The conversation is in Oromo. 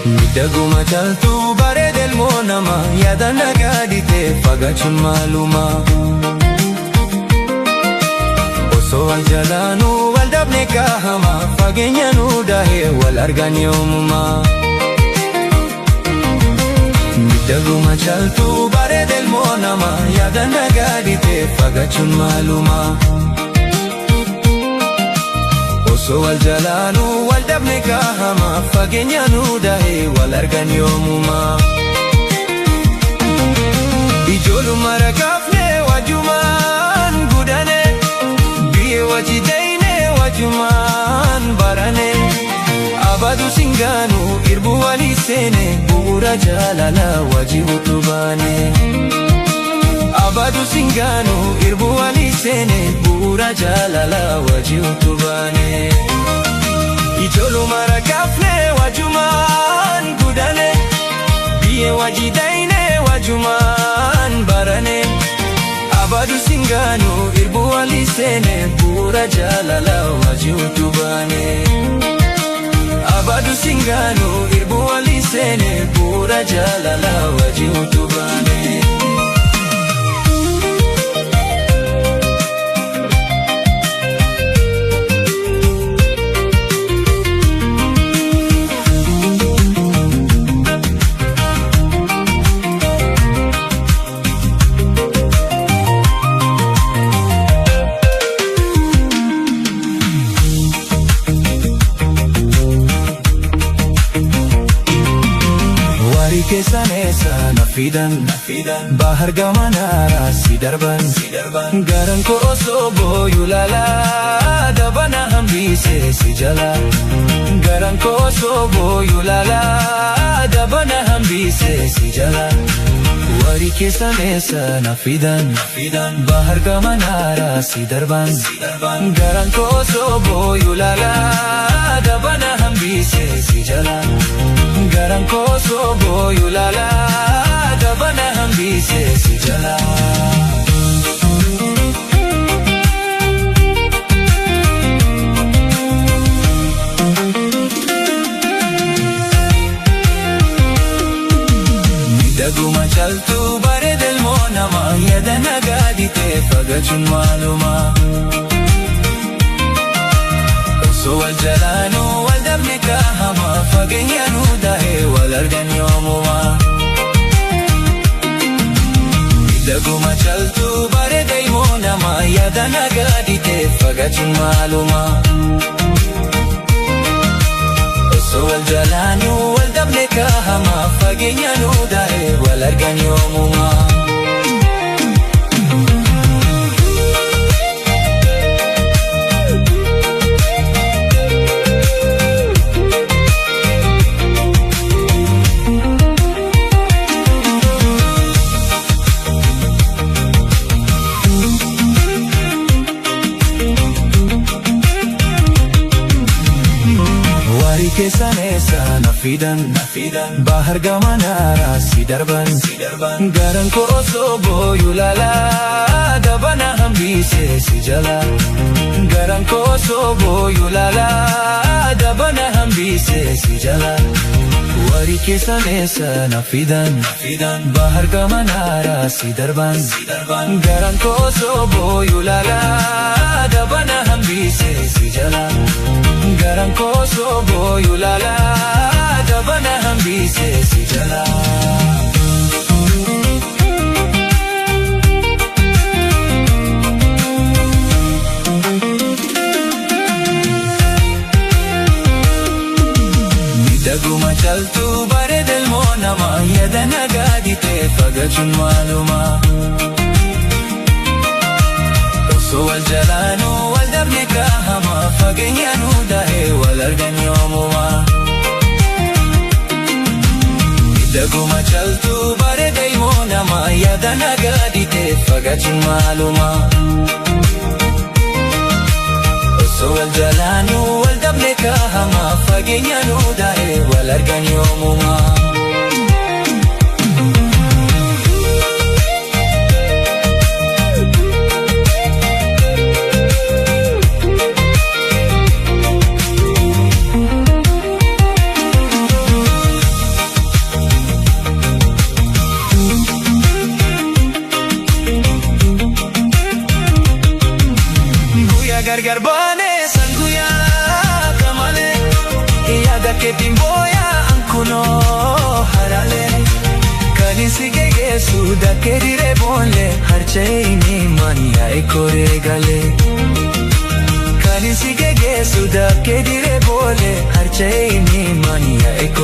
Miidhaguma caaltuu bareeda ilmoo namaa yaada nagaa dhiitee fagaachuun maaluma. Osoo wal jalaanuu wal dhabne gaahama fageenya nuu daahee wal argan yoomuma. Miidhaguma caaltuu bareeda ilmoo namaa yaada nagaa dhiitee fagaachuun maaluma. Osoo wal jalaanuu wal dhabne gaahama fageenya nuu daahee wal argan yoomuma. Ijoollummaa ragaafne wajumaan gudane biyyee wajji deeyne wajumaan barane. Abadu singaanu irbuu walii seene bu'uura jaalala wajji utubaane. Abadu singaanu irbuu walii seene bu'uura jaalala wajji utubaane. Ijoollummaa ragaafne wajumaan gudane biyyee wajji deeyne wajumaan barane. Abadu singaanu irbuu walii seene bu'uura jaalala wajji utubaane. Abadu singaanu irbuu walii seene bu'uura jaalala wajji utubaane. Keessaneessa na fidan bahar gamanaara si darban garan koo osoo booyuu laalaa dabana hambisee si jala. Garan koo osoo booyuu laalaa dabana hambisee si jala. Warii keessaneessa na fidan bahar gamanaara si darban garan koo osoo booyuu laalaa dabana hambisee si jala. Garan koo osoo booyuu laalaa dabana hambisee si jala. Miidhaguma caaltuu bareeda ilmoo namaa yaada nagaa dhiitee fagaachuun maaluma. Osoo wal jalaanuu wal dhabne gaahama fageenya nuu daahee wal argan yoomuma. Miidhaguma caaltuu bareeda ilmoo namaa yaada nagaa dhiitee fagaachuun maaluma. Osoo wal jalaanuu wal dhabne gaahama fageenya nuu daahee wal argan yoomuma. Keessaneessa na fidan bahar gamanaara si darban garan koo osoo booyuu laalaa dabana hambisee si jala. Garan koo osoo booyuu laalaa dabana hambisee si jala. Warii keessaneessa na fidan bahar gamanaara si darban garan koo osoo booyuu laalaa dabana hambisee si jala. Garan koo osoo booyuu laalaa dabana hambisee si jala. Miidhaguma caaltuu bareeda ilmoo namaa yaada nagaa dhiitee fagaachuun maaluma. Osoo wal jalaanuu wal dhabne gaahama fageenya nuu daahee wal argan yoomuma. Miidhaguma caaltuu bareeda ilmoo namaa yaada nagaa dhiitee fagaachuun maaluma. Osoo wal jalaanuu wal dhabne gaahama fageenya nuu daahee wal argan yoomuma. gargar baane sanguyaa kamale yaada keetiin booyaa ankunoo harale kan si geessu dakkee diree boolle harca'ee maniyaa ekoree galee kan si geessu dakkee diree boolle harca'ee maniyaa ekoree